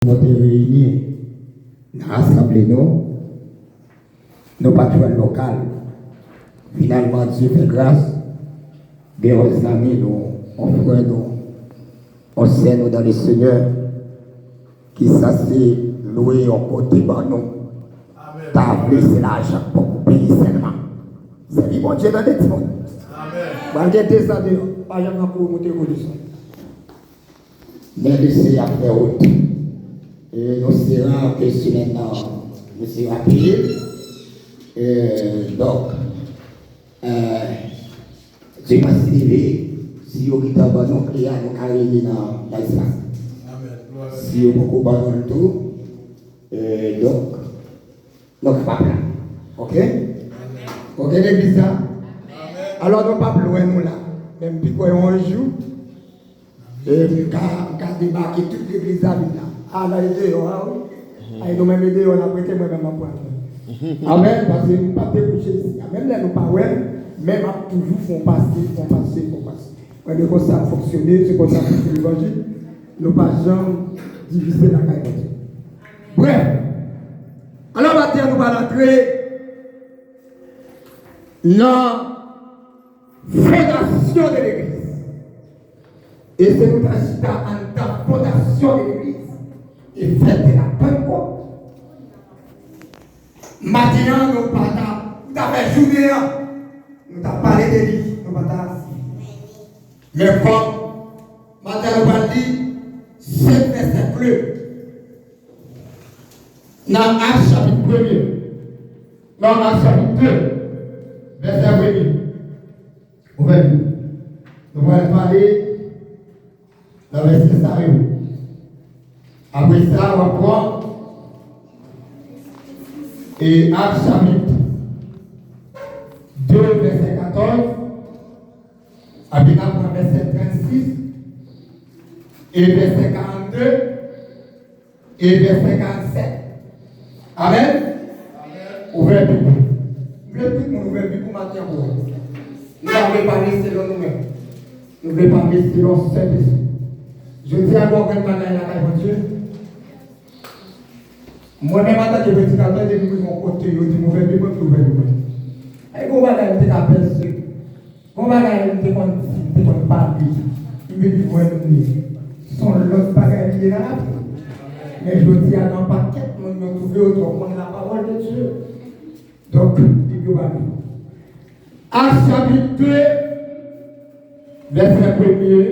Nous sommes réunis dans l'Assemblée, nos patrons locaux. Finalement, Dieu fait grâce. Des amis, nous, on frère, nous, on sait, nous, dans le Seigneur, qui s'assied, loué au côté de nous. T'as appelé, c'est l'argent pour payer seulement. C'est lui, mon Dieu, dans les timons. Malgré des années, pas jamais pour monter au dessus. Mais laissez à faire autre. Et nous serons que maintenant, nous serons payés. Donc, Dieu m'a sauvé. Si vous avez un bon client, nous arrivons dans l'espace. Si vous avez un bon tout, donc, nous ne pas là. Ok? Ok, l'église là? Alors, nous ne pas loin nous là. Même si on joue, et nous avons débarqué toute l'église là. Ah, là, il y a nous même aider, on a prêté moi-même à prendre. Amen, parce que nous ne pouvons pas déboucher ici. Même là, nous ne pouvons pas, même toujours font passer. Quand nous avons ça fonctionner, c'est comme ça pour l'évangile, nous ne pouvons pas jamais diviser la caille. Bref, alors maintenant, nous allons entrer dans la fondation de l'église. Et c'est notre agita en la fondation de l'église. Et faites de la Pentecôte. Maintenant, nous avons journée, nous avons parlé de lui, nous avons mais comme maintenant nous avons dit, c'est verset bleu. Dans Actes chapitre 1, dans Actes chapitre 2, verset 1. Ouvrez-vous. Nous allons parler dans le verset 5. Après ça, on va prendre et Actes chapitre 2, verset 14, après on verset 36, et verset 42, et verset 47. Amen. Ouvrez Bible. Nous voulons tout le monde ouvrir Bible pour matin. Nous ne voulons pas rester selon nous-mêmes. Nous ne voulons pas rester selon Saint-Esprit. Je dis à moi, quand je la Dieu. Moi-même, en tant que prédicateur, je dis mon côté, je dis mauvais Bible, mauvais Bible. Et comment va la petite aperçue? Comment va la petite qu'on parle? Il me dit, moi, son l'autre bagaille qui est là. Mais je dis à non pas quête, nous nous trouvons autour, on a la parole de Dieu. Donc, il va nous. Actes chapitre 2, verset 1er,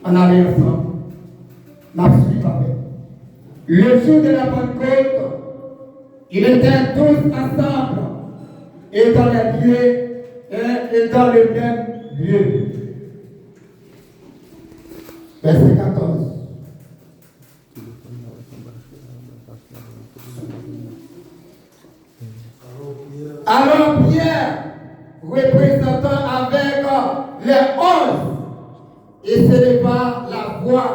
on allait ensemble. La suite avec. Le jour de la Pentecôte, ils étaient tous ensemble et dans les lieux et dans le même lieu. Verset 14. Alors Pierre, représentant avec les 11, et s'éleva la voix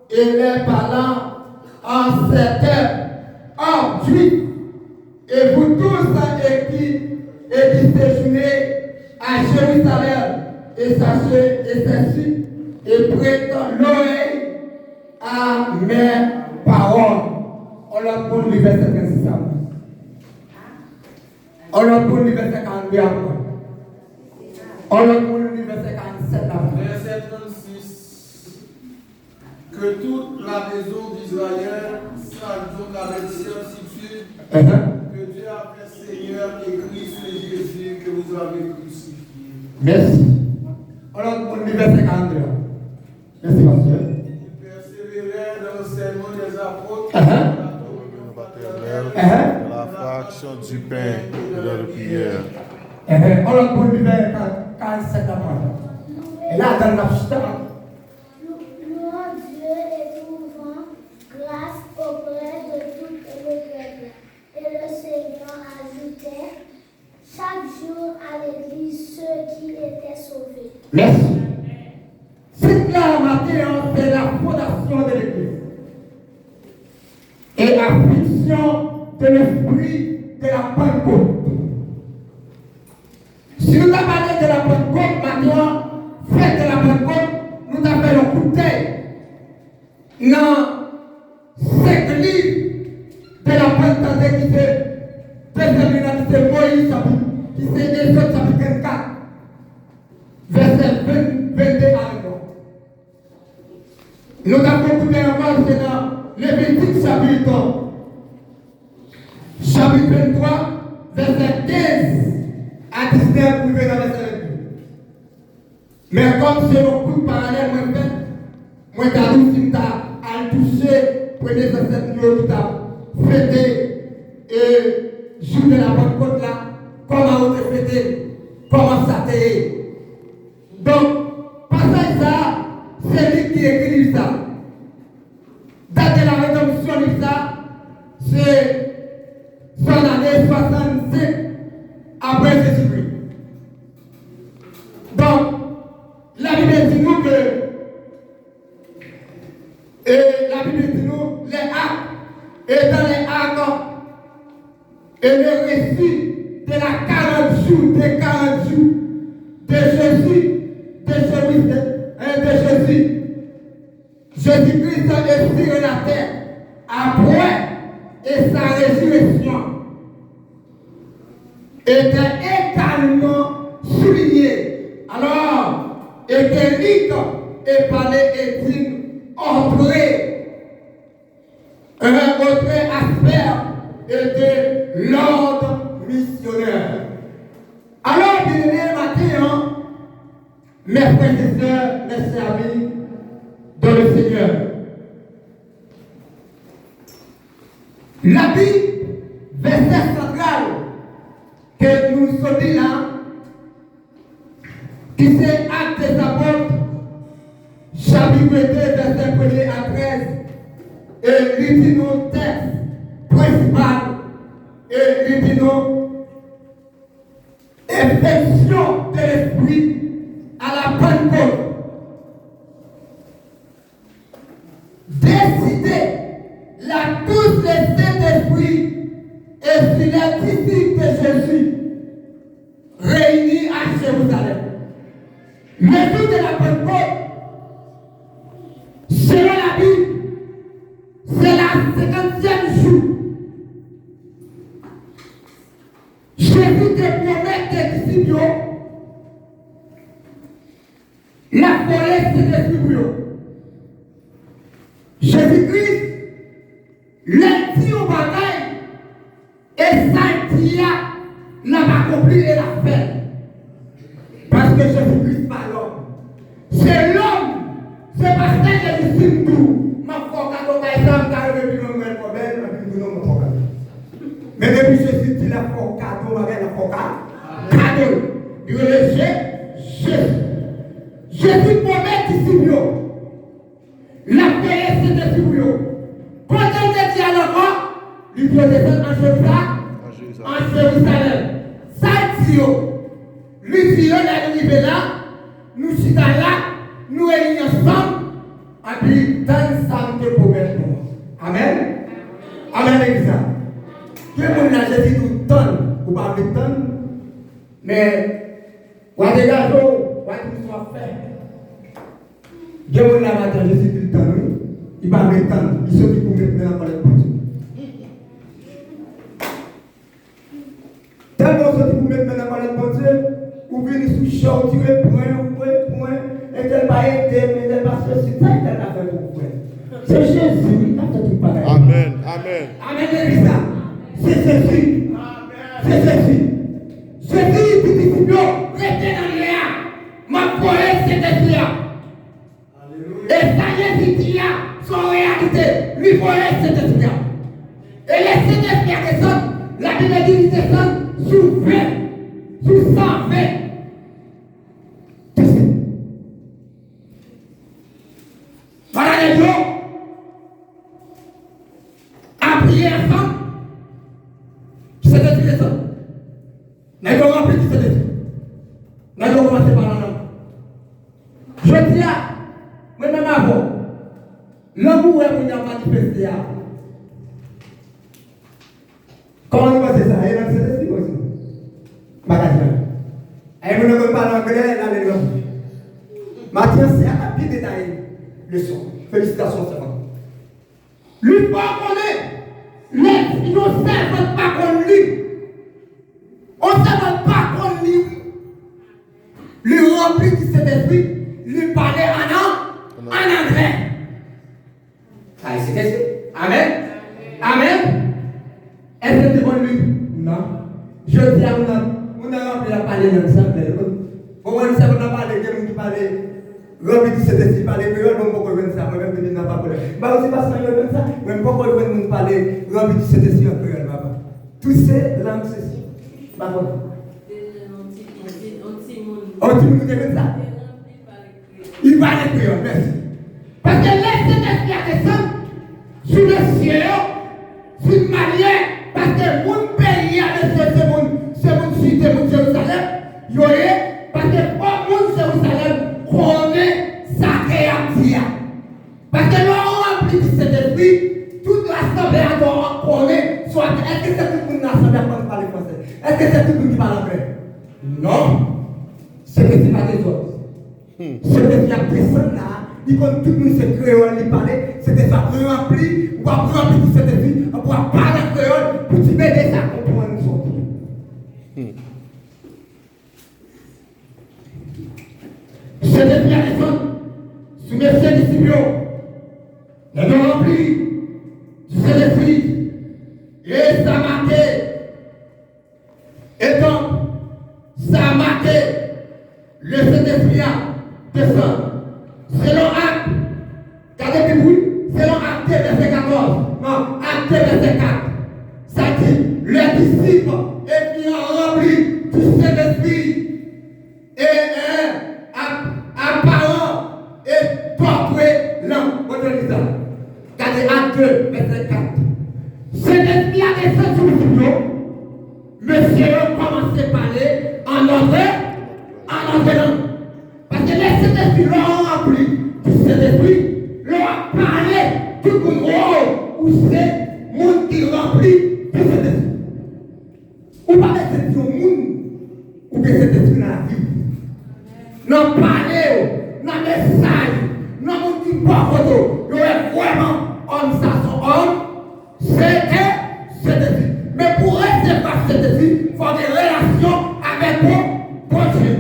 et les parlant en certains hommes juifs, et vous tous qui séjournez à Jérusalem, et sachez et ceci, et prêtez l'oreille à mes paroles. On l'a pour le verset 36. On l'a pour le verset 42 après. On l'a pour le verset 47 après. Verset 36. Que toute la maison d'Israël s'adonne à la certitude que Dieu a fait Seigneur et Christ Jésus que vous avez crucifié. Merci. On l'a pour le verset 42. Merci, pasteur. Il persévérait dans l'enseignement des apôtres, dans la communion fraternelle, dans la fraction du pain et dans la prière. On l'a pour le verset 47 après. Et là, dans la chute, louons Dieu et trouvons grâce auprès de tout le peuple. Et le Seigneur ajoutait chaque jour à l'église ceux qui étaient sauvés. merci. C'est là, matin, c'est la fondation de l'église. Et la fiction de l'esprit de la Pentecôte. Si nous avons parlé de la Pentecôte, maintenant, fête de la Pentecôte, nous avons un coup de tête. dans 5 livres de la Pentateuque qui c'est Moïse, qui c'est Exode chapitre 24, verset 22 à 1. Nous avons écouté encore, c'est dans Lévitique chapitre 23, verset 15 à 19, pour venir dans verset 22. Mais comme c'est un coup de parallèle, moi, je à toucher pour les ancêtres qui ont fêté et jour de la Pentecôte là, comment on a fêté, comment ça a été. Donc, passage ça, c'est lui qui écrit ça. Date de la rédemption de ça, c'est son année 65 après Jésus-Christ. Donc, la Bible dit nous que la Bible dit nous les actes, et dans les actes, et le récit de la 40 jours, des 40 jours de Jésus, Jésus-Christ est sur la terre après et sa résurrection était également souligné. Alors, écrite et parlé est-il entré un autre aspect de l'ordre missionnaire. Alors, bien-aimés, matin, mes frères et sœurs, mes serviteurs dans le Seigneur. La Bible, verset central que nous sommes là, qui c'est Actes des Apôtres, chapitre 2, verset 1 à 13, et il dit nos textes principaux, et il dit nos effections de l'esprit à la Pentecôte. Décidez la tous les Saint-Esprit et sur les disciples de Jésus réunis à Jérusalem. Le jour de la Pentecôte, selon la Bible, c'est la 50e jour. Jésus te promet des disciples, la forêt c'est des disciples. Jésus-Christ, lundi au bagaille, et ça qui n'a pas accompli et l'a fait. Parce que Jésus-Christ pas l'homme. C'est l'homme. C'est parce que Jésus tout. Ma foi, quand on va exemple, car le plus long est problème, le plus long est problème. Mais depuis Jésus dit la foi, cadeau, la foi, cadeau. Il est Jésus. Jésus promet disciples. La paix, c'est des disciples. Quand on dit à l'enfant, il doit descendre en Jérusalem. Ça dit, lui dit, on est arrivé là, nous sommes là, nous réunis ensemble, et puis dans ça, nous pour mettre nous. Amen. Amen, l'église. Tout le monde a Jésus tout le temps, ou pas le temps, mais, ou à des gars, ou à tout soit fait. Dieu m'a dit Jésus tout le temps, il va le temps, il se dit pour mettre dans la palette pour Dieu. Tellement se dit pour mettre dans la palette pour Dieu, ou venir sous chaud, tirer point, et tel pas aider, mais tel pas ceci, ça il a fait pour vous. C'est Jésus, il a fait tout pareil. Amen, amen. Amen, l'église. C'est Jésus. C'est Jésus. Jésus, dit disciples, restez dans l'air. Ma forêt, c'est des là. Et ça, Jésus dit là, son réalité, lui forêt, c'est des là. Et les Saint-Esprit descendent, la Bible dit qu'ils descendent sous 20, sous 120. Voilà les jours. À prier ensemble. C'est des ça. Nous allons remplir qui c'est des nous allons commencer par la langue. Je dis à, mais même avant, l'amour est pour nous manifester. Comment nous passons ça? Et là, c'est des aussi. Magasin. Et vous ne pouvez pas l'anglais, là, les langues. Mathieu, c'est un petit détail. Le son. Félicitations, c'est bon. Lui pas connaît. Les innocents ne pas qu'on lui. On ne sait pas qu'on lui. Lui rempli de cet esprit, lui parler en anglais. C'est ainsi. Amen. Amen. Est-ce que c'est bon lui? Non. Je dis à on a rempli la parler dans le sang. Comment on a parlé de nous qui parlait rempli de cet esprit, parler créole, on peut pas ça, moi-même je n'ai pas parlé. Bah aussi pas ça, ça, même pas pour nous parler rempli de cet esprit en créole, papa. Tout ces langues ceci. Pas bon. On dit nous comme ça. Il va les créole, merci. Parce que laissez cet esprit à descendre sur le ciel, sur une manière, parce que mon pays a laissé ce monde cité, mon Jérusalem, il y aurait. Parce que pour mon Jérusalem, connaît sacré à dire. Parce que l'on remplit de cet esprit, toute l'assemblée doit connaître, soit est-ce que c'est tout le monde l'assemblée qui parle français? Est-ce que c'est tout le monde qui parle anglais? Non. C'est que ce n'est pas des autres. C'est que il y a personne là, il compte tout le monde se créole, il parle, c'est que ça rempli, ou pas rempli de cet esprit, on va parler créole pour t'aider à comprendre nous autres. Cet esprit à descendre sous mes chers disciples, les non remplis du Saint-Esprit, et ça marqué, et donc, ça a marqué, le Saint-Esprit descend, selon Acte, regardez bien, oui, selon Acte verset 14, non, Acte verset 4, ça dit, les disciples étaient remplis du Saint-Esprit, et apparent et torturé l'homme. Regardez Acte 2, verset 4. Cet esprit a descendu sur nous. Monsieur commence à parler en anglais. Parce que les Saint-Esprit l'ont rempli du Saint-Esprit, l'ont parlé tout le monde où c'est le monde qui remplit du Saint-Esprit. Ou pas c'est du monde ou que cet esprit dans la vie. Non parler, non message, non monde qui porte photo, il est vraiment homme ça son homme, c'est cet esprit. Mais pour recevoir cet esprit, il faut des relations avec bon Dieu.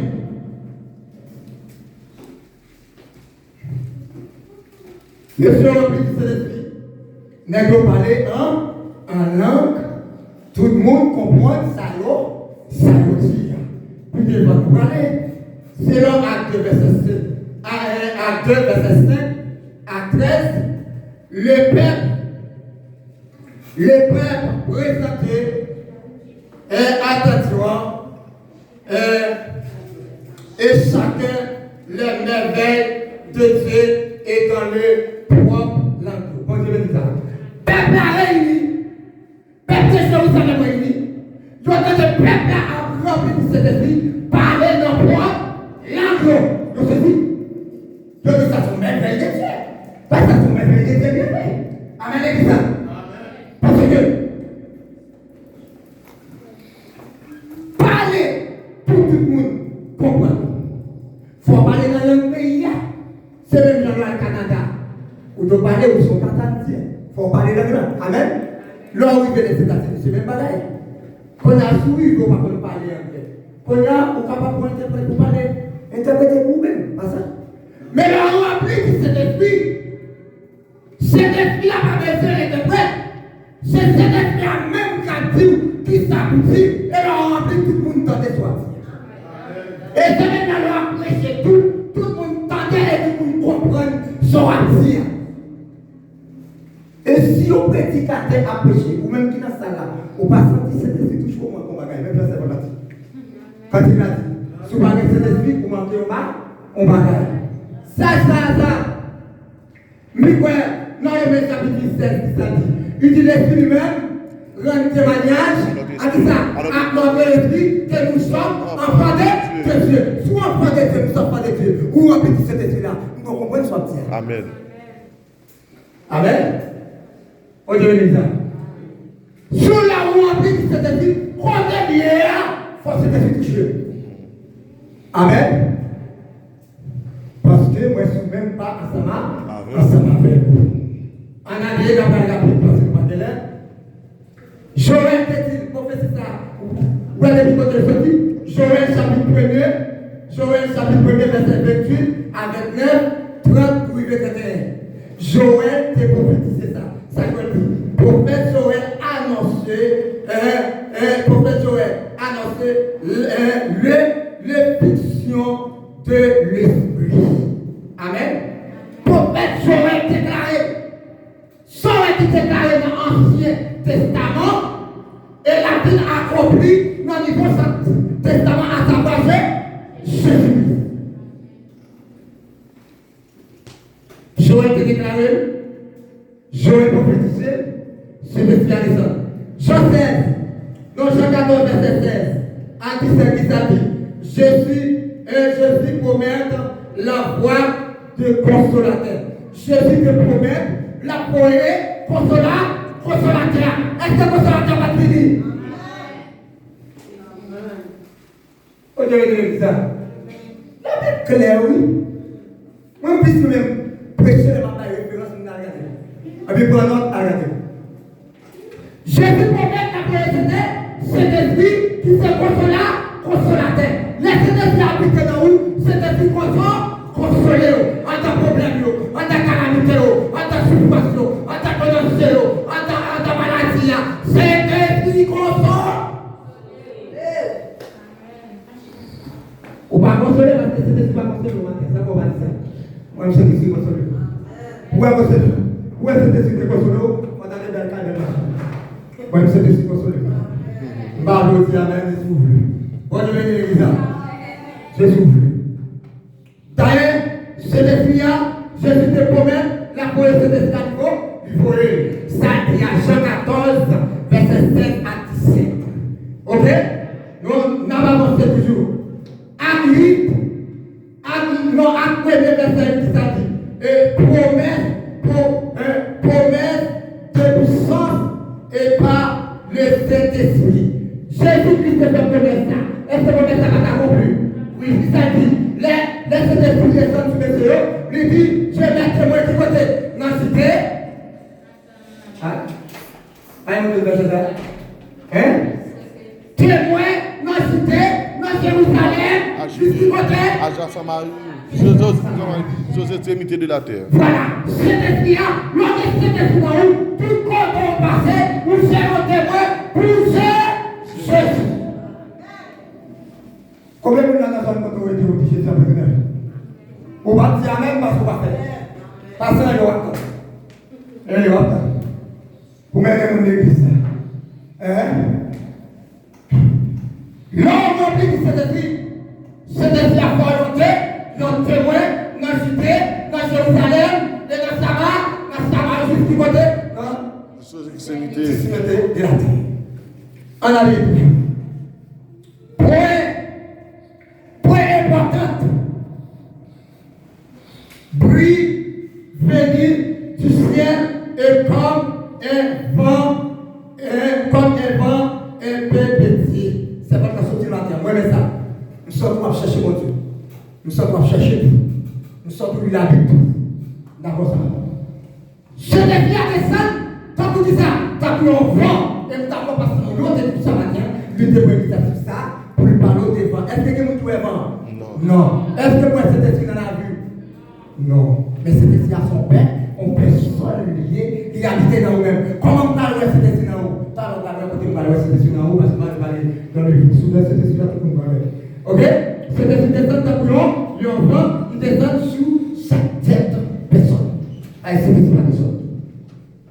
Monsieur rempli de cet esprit, n'est pas parler en langue, tout le monde comprend ça dit. Puis il va parler. Selon Acte verset 5, à 13, le peuple présenté attention et chacun les merveilles de Dieu et dans le propre langue. Bon Dieu le dit ça. Peuple a réuni, peuple de Jérusalem réuni, il doit être le peuple a rempli de cet esprit, parler dans le propre langue. Je te dis, ça sont merveilles de Dieu. Parce que ça sont merveilles de Dieu, bien fait. Amen, l'église. Parce que parler pour tout le monde comprendre. Il faut parler dans le pays. C'est même dans le Canada. Ou de parler où sont Canadiens. Il faut parler dans le langue. Amen. Là où il veut les États-Unis, c'est même pareil. Quand on a souri, il ne faut pas parler anglais. Quand on est capable d'interpréter pour parler. Interprétez vous-même, pas ça. Mais le rempli de cet esprit n'a pas besoin d'interprète. C'est cet esprit a même qu'à dire qui s'aboutit et le rempli tout le monde dans des soins. Et c'est maintenant le prêcher tout le monde tendait et tout le monde comprend son action. Et si on prédicateur a prêché, ou même qui dans ça là, on passe senti cet esprit toujours comment on va gagner, même là c'est pas dit. Quand il a dit, si on va gagner cet esprit, pour manquer on va gagner. Ça. Mais quoi, dans le chapitre 16, il dit l'esprit lui-même rend témoignage à dit ça, à notre esprit que nous sommes enfants de Dieu. Soit enfants de Dieu, nous sommes enfants de Dieu. Ou remplis de cet esprit-là, nous comprenons ce que c'est. Amen. Amen. On dit ça. Sur la où remplis de cet esprit, on est bien, il faut cet esprit toucher. Amen. Parce que moi, je ne suis même pas ensemble avec vous. En Allez, dans la place, Joël dit, prophétie ça. Vous allez dire côté sorti. Joël chapitre 1er, Joël chapitre 1er, verset 28 à 29, 30 pour 31. Joël te prophétisé ça. Ça veut dire, prophète Joël annoncé, prophète Joël annoncé l'effection de l'esprit. Amen. Prophète Joël déclaré. Joël qui déclaré dans l'Ancien Testament et la vie accomplie dans le Nouveau Testament à savoir Jésus. Joël qui déclaré, Joël prophétisé, c'est le Seigneur. Jean 16, dans Jean 14, verset 16, à 17, qui dit, Jésus promet la voix de consolateur. Jésus te promet la voix consolateur. Est-ce que consolateur va finir? On dirait ça. La Bible claire, oui. Moi, puisque même prêcher les mains référence, on a regardé. Avec bon ordre, à regarder. Jésus promet la voix c'est l'esprit qui se consolateur. Laissez-le habiter dans vous, c'est l'esprit consoler, en ta problème, en ta calamité, en ta situation, en ta connaissance, en ta maladie. C'est l'esprit console. On va consoler parce que c'est l'esprit pas consoler au matin. Ça va dire ça. Moi, je sais que c'est consoler. Pourquoi consoler? Pourquoi c'est l'esprit consoler? On a les belles caméras. Moi, je sais que c'est consoler. Je vais vous dire, mais je souffle. Moi, je vais dire ça. Je souffle. D'ailleurs, c'est l'esprit, Jésus te promet la poésie de l'escalier, il faut lire. Ça dit à Jean 14, verset 7 à 17. Ok? Nous n'avons avancé toujours. Acte, verset 8, ça dit. Promesse de puissance et par le Saint-Esprit. Jésus-Christ te fait promesse ça. Est-ce que promesse ça va t'accomplir? Oui, ça dit. Laissez des fruits descendre sur mes yeux. Lui dit, je vais mettre témoin du côté dans la cité. Témoin dans la cité, dans Jérusalem, du côté. À Jean Samarie, José Trémité de la terre. Voilà, c'est l'esprit, l'homme est cet dans où, tout compte au passé, nous serons témoins pour Jésus. Combien de gens dans notre autorité ont dit Jésus après venir? On va dire Amen parce qu'on va faire. Parce que là, il y a un pour mettre dans l'église. L'homme rempli de cet esprit, la volonté, notre témoin, dans la cité, dans Jérusalem, et dans Samarie, juste du côté, de la terre. En Bible. Point important. Brille, venir du ciel et comme un vent impétueux. C'est pas que sortir la terre. Moi, mais ça. Nous sommes pour chercher mon Dieu. Nous sommes pour chercher tout. Nous sommes pour lui laver tout. D'accord, ça. Je n'ai bien descendre, tant que dit ça, tant que l'on vend, et nous avons passé mon nom de tout ça matin, lui débrouiller ça, pour lui parler au devant. Est-ce que vous trouvez vent? Non. Est-ce que moi, cet esprit dans la vue? Non. Mais cet esprit à son père, on peut seul lier, il habite dans nous-mêmes. Comment on parle de cet esprit dans nous? Pas on parle de cet esprit dans nous, parce que moi, je parle dans le vide. Souvent, cet esprit-là, tout le monde parle. Ok? Cet esprit descend dans le bouillon, il en vend, il descend sous chaque tête personne. Avec cet esprit-là, personne.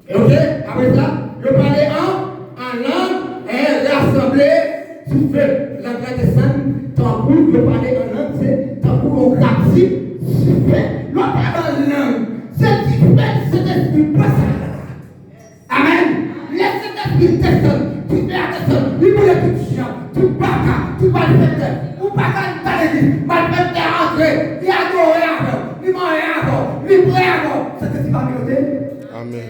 Et ok? Après ça, je parlais en langue, et l'assemblée, sous feu. La grande descend, tambour, je parlais en langue, c'est tambour au grapsi, sous feu. Je parle en langue. C'est différent, cet esprit passe. Amen. Laisse cet esprit descendre, tu fais attention, il voulait que tu chantes, tu vas le faire. Ou pas quand tu as dit, mal fait rentrer, il a adoré avant, il m'a avant, il prêt avant. Cet esprit va piloter. Amen.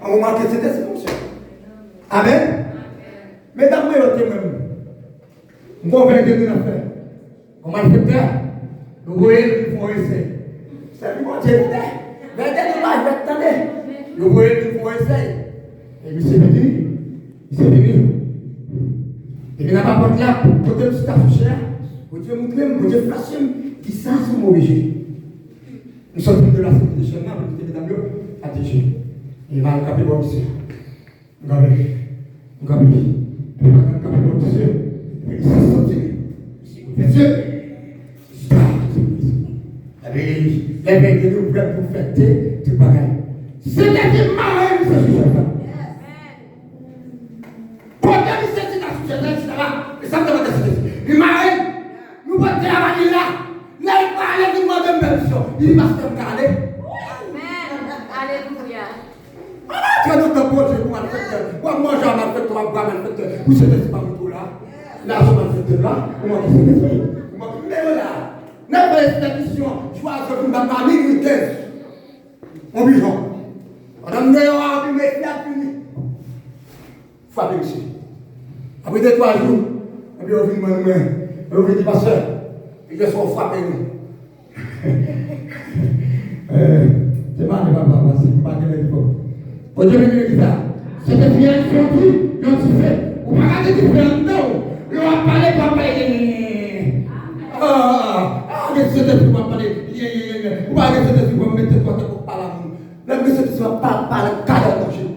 On remarque que c'était ce monsieur. Amen. Mesdames, moi, je témoigne. Je vais vous dire affaire. Comment le faire? Vous voyez, il faut essayer. C'est lui, mon Dieu. Regardez, nous, attendez. Vous voyez qu'il faut essayer. Et puis c'est venu. C'est venu. Et puis, n'a pas porte là, côté de cet afficheur, vous Dieu montre, vous Dieu flash, qui ça, c'est mauvais jeu. Nous sommes de la sécurité nationale, vous êtes dans le ATG. Et il va le caper bon ici. Vous avez. Il va le caper bon ici. Il s'est sorti. Monsieur. Les mecs de nous prêts pour fêter, tout pareil. C'est des marins, ce sujet. Quand il s'est dit dans ce sujet, et ça me demande de se dire, marins, nous pouvons dire à la là, là, il va aller nous demander une permission. Il va se faire aller. Alléluia. Tu as notre bon Dieu pour malfaiteur. Moi, moi, j'ai un malfaiteur, moi, malfaiteur. Vous savez, pas tout là. Là, je malfaiteur là. Comment vous savez? Mais là. Notre institution, je crois que vous m'avez mis une thèse. On vit genre. Madame Néa, vous mettez la puni. Faut aller ici. Après 2-3 jours, et puis on vit mon main. Et on dit, pasteur, il est sur frappé nous. C'est mal, papa, c'est pas de l'époque. Pour Dieu, il dit ça. C'est des filles qui ont dit, ils ont dit fait. Vous ne pouvez pas dire non. Ils ont parlé, papa. C'est de vous parler. Vous parlez de vous mettre toi pour parler à nous. Là, mais c'est de vous parler le cadre de danger.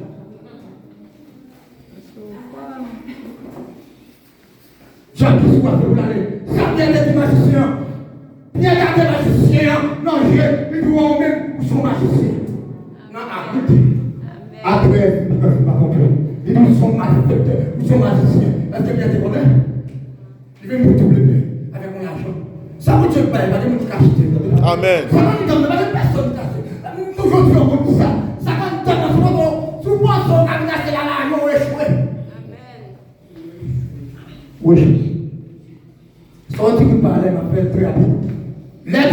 J'appuie sur vous aller. Ça vient des magiciens. Bien garder magicien. Non, ils doivent même où sont magiciens. Non, écoutez. Après, ils ne peuvent pas comprendre. Ils nous sont malfaiteurs. Ils sont magiciens. Est-ce que bien te connais? Je vais me doubler avec mon argent. Ça vous tue pas, il va dire que vous Amen. Ça va nous donner personne qui toujours tu as dit ça. Ça va nous donner souvent on a menacé la langue, on échoué. Amen. Oui. Sorti qui parlait m'a fait très rapide. Les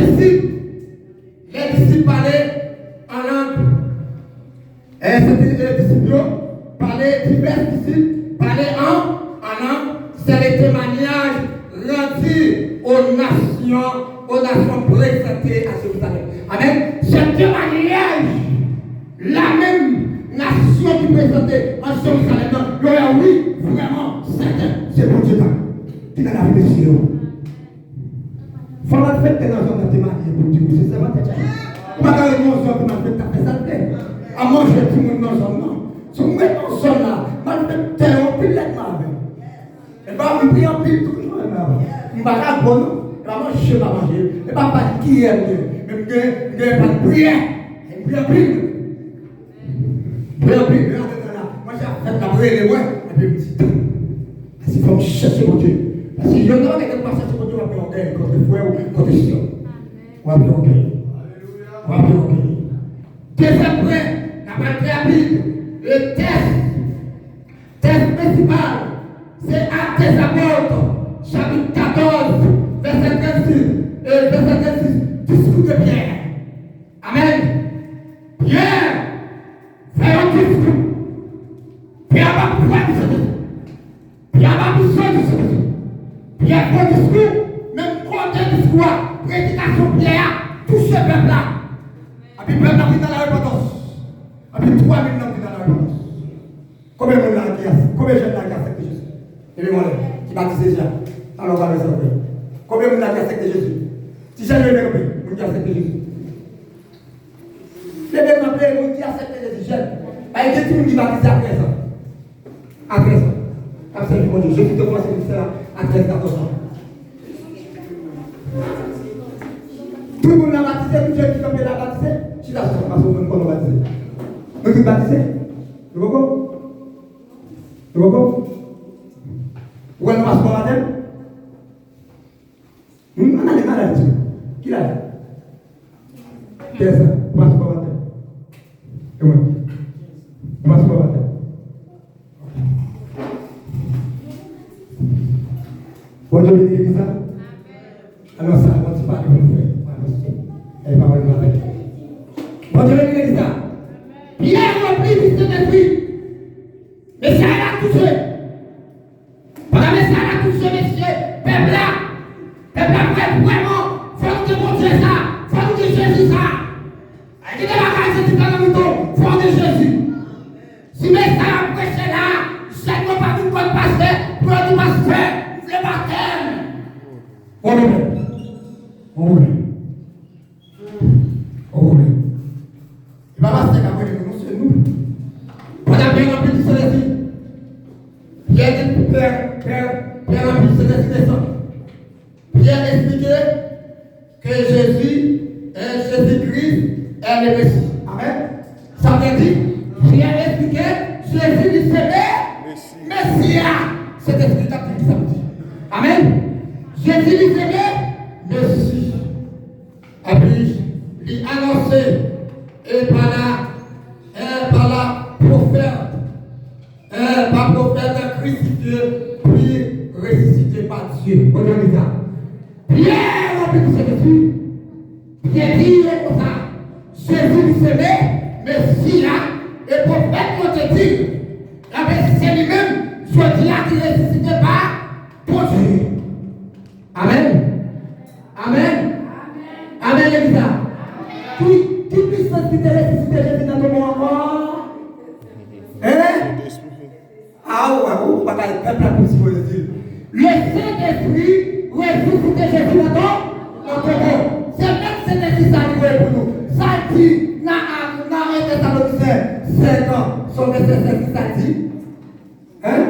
disciples parlaient en langue. Et c'était les disciples parlaient, divers disciples parlaient en langue. C'est le témoignage rendu aux nations présentées à Jérusalem. Amen. Ce témoignage, la même nation qui présentait à Jérusalem, il y a oui, vraiment, c'est mon Dieu qui est dans la vie de Sion. Il faut le faire que dans un témoignage pour Dieu, c'est ça, on va dans le monde, on va faire taper ça tête. À manger tout le monde dans son nom. Si vous mettez en son là, on va faire un pile de mal. Et bien, on prie en pile toujours. On va faire bon. Maman, je ne sais pas manger. Et papa, qui est mieux? Même que je n'ai pas de prière. Je ne prie plus. Moi, j'ai fait la prière de moi. Et puis, je me dis, il faut chercher mon Dieu. Parce que je ne sais pas quelque part chercher mon Dieu, on va faire orgueil, côté frère ou côté sœur. On va faire orgueil. On va faire orgueil. Deuxième point, la partie rapide. Le test principal, c'est Actes des Apôtres, chapitre 14, verset 36, discours de Pierre. Amen. Pierre fait un discours. Pierre va pouvoir discuter. Pierre va besoin de discuter. Pierre fait un discours, même quand un discours, prédication Pierre, touche le peuple là. Et puis le peuple a pris dans la repentance. Et puis 3 000 ans pris dans la repentance. Combien de gens là qui acceptent Jésus? Et puis moi, qui baptise déjà. Alors on va le savoir. Combien de gens qui acceptent Jésus? Si j'ai le même pays, qui accepte Jésus. Les mêmes appelés, qui acceptent Jésus. Et Jésus nous dit baptiser à 13 ans. À 13 ans. Absolument, mon Dieu. Jésus te commence à ministère à 13, 14 ans. Tout le monde l'a baptisé, tout le monde l'a baptisé. Si la chose passe au monde, qu'on l'a baptisé. Nous sommes baptisés. Vous comprenez? Vous comprenez? Où est le passeport à terre? On a des malades. Qui l'a? Qu'est-ce que c'est? Le passeport à terre. Et moi? Le passeport à terre. Bon Dieu, il dit ça? Alors ça, on ne sait pas que vous faites. Elle va me demander. Bon Dieu, il dit ça? Pierre rempli du Saint-Esprit. Mais ça l'a touché. Pendant que ça l'a touché, messieurs, peuple là, vraiment, faut que mon Dieu ça, faut que Jésus ça. Il dit la grâce, c'est dans le mouton, faut que Jésus. Jésus lui s'aimait, Messia. C'est esprit qui a dit ça. Amen. Jésus lui s'aimait, Messie. Et puis, il annonçait, et par la prophète, par prophète crucifié, puis ressuscité par Dieu. On dit ça. Pierre a dit Jésus. Pierre dit comme ça. Jésus lui s'aimait, Messia, et prophète ont dit, c'est lui-même, je dis à qui ressuscité par pour Dieu. Amen. Amen. Amen, Elisa. Qui puissance qui te ressuscité Jésus dans ton monde encore? Hein? Ah ouais, pas qu'à être peuple pour se dire. Le Saint-Esprit ressuscité Jésus dans ton monde. C'est même Saint-Esprit ça qui est pour nous. Ça dit, dans 1 Thessaloniciens 5 ans, son verset 5, ça dit. Hein?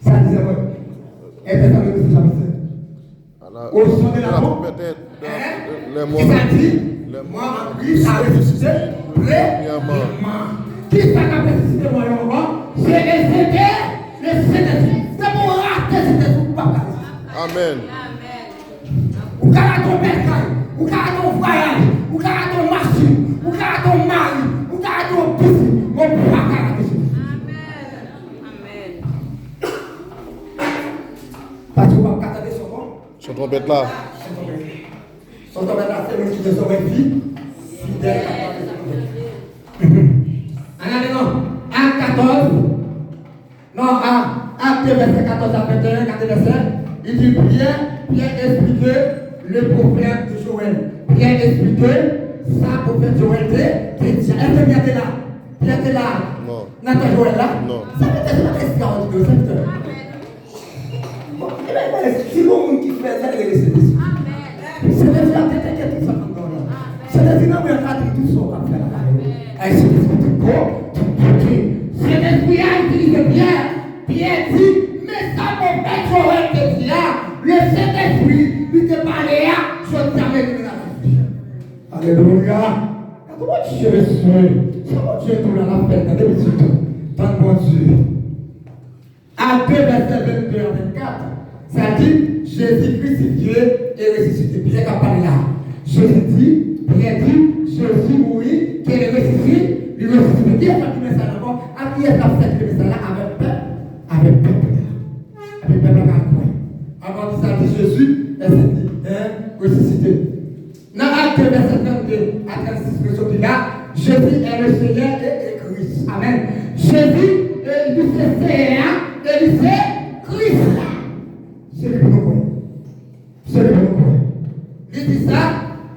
Ça dit, ouais. 1 Thessaloniciens chapitre 5. Au son de la mort, ça dit, moi en Christ a ressuscité premièrement. Qui ça a ressuscité moi encore? J'ai ressuscité le Saint-Esprit. C'est pour rater cet esprit pour pas. Amen. Ou quand ton bercail, ou quand ton voyage, ou quand ton machine, ou quand ton mari, ou quand ton fils, on ne peut pas rater Jésus. Amen. Parce que vous ne pas son nom. Son trompette là. Son trompette là, c'est nous qui nous sommes filles, fidèles à non, Acte 14, non, Acte verset 14 à 21, 4 versets, il dit Pierre expliquait le prophète de Joël. Pierre expliquait ça, prophète Joël était. Est-ce que Pierre était là? Pierre était là? Non. N'entend Joël là? Non. Ça peut être pas extraordinaire, ça peut être. Si l'homme qui fait ça, il est resté dessus. C'est des gens qui étaient tout ça comme ça. C'est des gens qui ont fait tout ça comme ça. Et c'est des gens qui ont c'est des gens qui utilisent Pierre dit, mais ça peut faire Joël de Pierre. Le Saint-Esprit, il te parlait à, je t'amène la vie. Alléluia. Comment tu es reçu? Comment tu es tout dans la fête, dans les petits temps? Tant bon Dieu. À 2 versets 22 à 24, ça dit, Jésus crucifié et ressuscité. Pierre a parlé là. Jésus dit, Pierre dit, Jésus mourit, qui est ressuscité, il est ressuscité. Qui a fait le message encore? À qui est-ce qui a fait le message là? Avec peuple. Avec peuple. Avec peuple à quoi? Avant ça dit Jésus est ressuscité. Dans Acte verset 32 à 36, verset là, Jésus est le Seigneur et Christ. Amen. Jésus, il est Seigneur et il est Christ. C'est le bon point. C'est le bon point. Il dit ça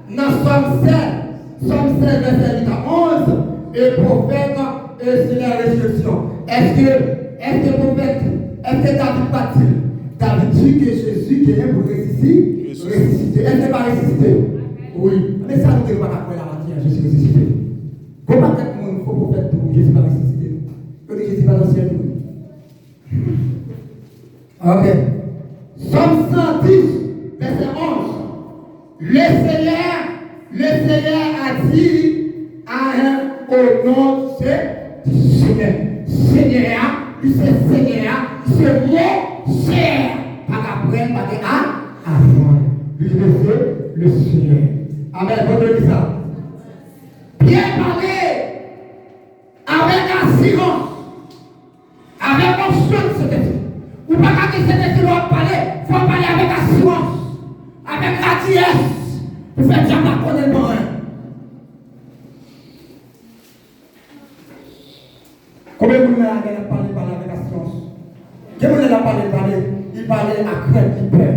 dans Somme 7, verset 8 à 11, et prophète et c'est la résurrection. Est-ce que prophète, est-ce que David bat-il? David dit que Jésus qui est pour ressusciter. Est-ce qu'il va ressusciter? Oui. Mais ça nous ne pas après la matière, Jésus ressuscité. Comment peut-être il faut prophète pour Jésus va ressusciter? Que Jésus va dans le ciel. Ok. Somme 110, verset 11. Le Seigneur a dit à un au nom de Seigneur. Seigneur, c'est Seigneur, c'est mon cher. Pas après, pas de avant. Lui, c'est le Seigneur. Amen. Votre dit ça. Bien parler avec assurance, avec confiance, c'est-à-dire. Ou pas quand c'est parler, il faut parler avec assurance, avec gratitude, pour faire jamais connaître le moyen. Combien de gens ont parlé avec assurance? Combien de gens ont parlé, il parlait à crainte, il peur.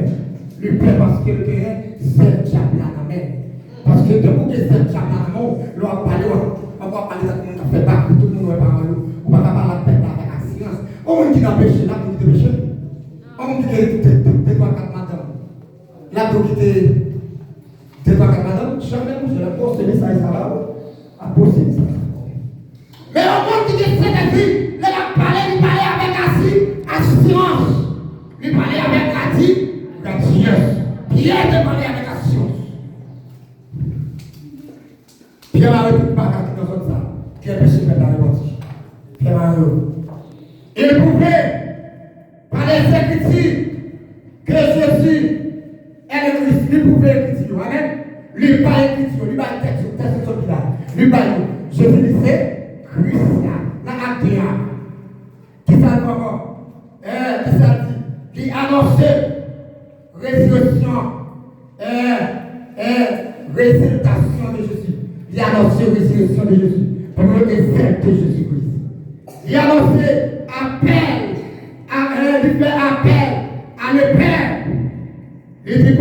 Il peur parce que le terrain, c'est le diable à la main. Parce que de vous que c'est le diable à la main, on va parler, on va parler de tout le monde qui fait pas, tout le monde va parler, on va parler avec assurance. On dit qu'il a péché, là, on dit péché. On dit que 2 3 4 madame. Là, on dit 2 3 4 madame, jamais je la pose, c'est ça, ça va, à poser ça. Mais on dit que c'est la vie, il parlait avec assurance. Il parlait avec gratitude. Pierre te parlait avec assurance. Pierre a répondu pas quand il dans ça. Pierre péché fait la réponse. Il pouvait, par les Écritures, que Jésus est le Christ. Il pouvait écrire. Amen. Il pas écriture, il pas texte, texte là. Il pas Jésus dit c'est Christ là, dans acte qui ça comment? Qui ça dit? Qui annonçait résurrection, résurrection de Jésus. Il annonçait résurrection de Jésus. Pour le désert de Jésus-Christ. Il annonçait appel, il fait appel à le Père. Il dit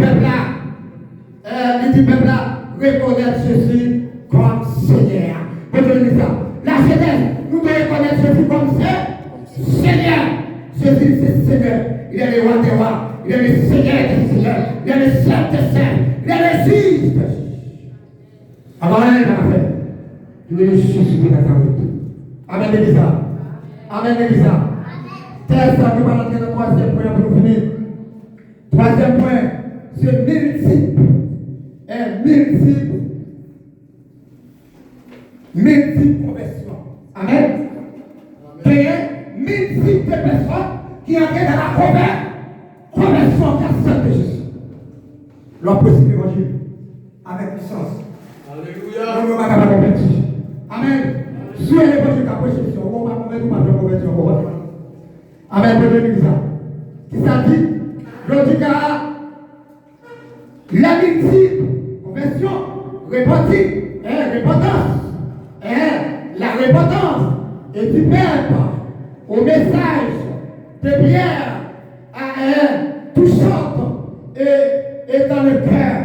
peuple là, reconnaître Jésus comme Seigneur. Vous devez ça. La jeunesse, nous devons reconnaître Jésus comme Seigneur. Jésus c'est Seigneur. Il est le roi des rois. Il est le Seigneur des seigneurs. Il est le Saint des saints. Il est le juge des juges. Avant rien à faire. Il est le juge de Nazareth. Amen, Elisa. Amen, Elisa. Terre, ça, nous allons entrer dans le troisième point pour nous finir. Troisième point, c'est multiple conversion. Amen. Il y a multiple personnes qui entrent dans la conversion de Jésus. Leur possible évangile avec puissance. Alléluia. On ne va pas convertir. Amen. Si l'évangile est approché, on va convertir ou pas convertir. Amen. Qui ça dit? Je dis que la multiple conversion, repentance, la repentance et du Père au message de Pierre touchante et dans le cœur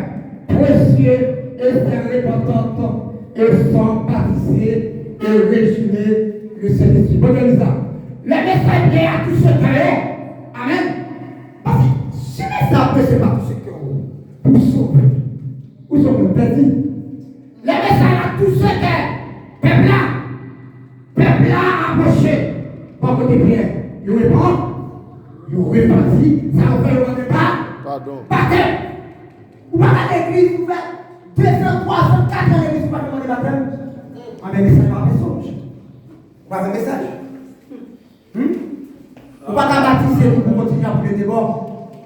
précieux et très repentante et sans baptiser et réjouir le Saint-Esprit. Bon, le message Pierre a touché le cœur. Amen. Parce que si les arbres ne sont pas touchés le cœur, où sont-ils? Où sont-ils perdus? Le message a touché le cœur. Peuple là approché. Par côté Pierre, il répond. Il repartit. Ça vous fait le pas? Pardon. Baptême. Vous ne pas à l'église, vous faites 200, 300, 400 à l'église, vous ne pas demander baptême. Amen, message par message. Vous avez un message? Vous ne pas baptiser pour continuer à brûler des bords.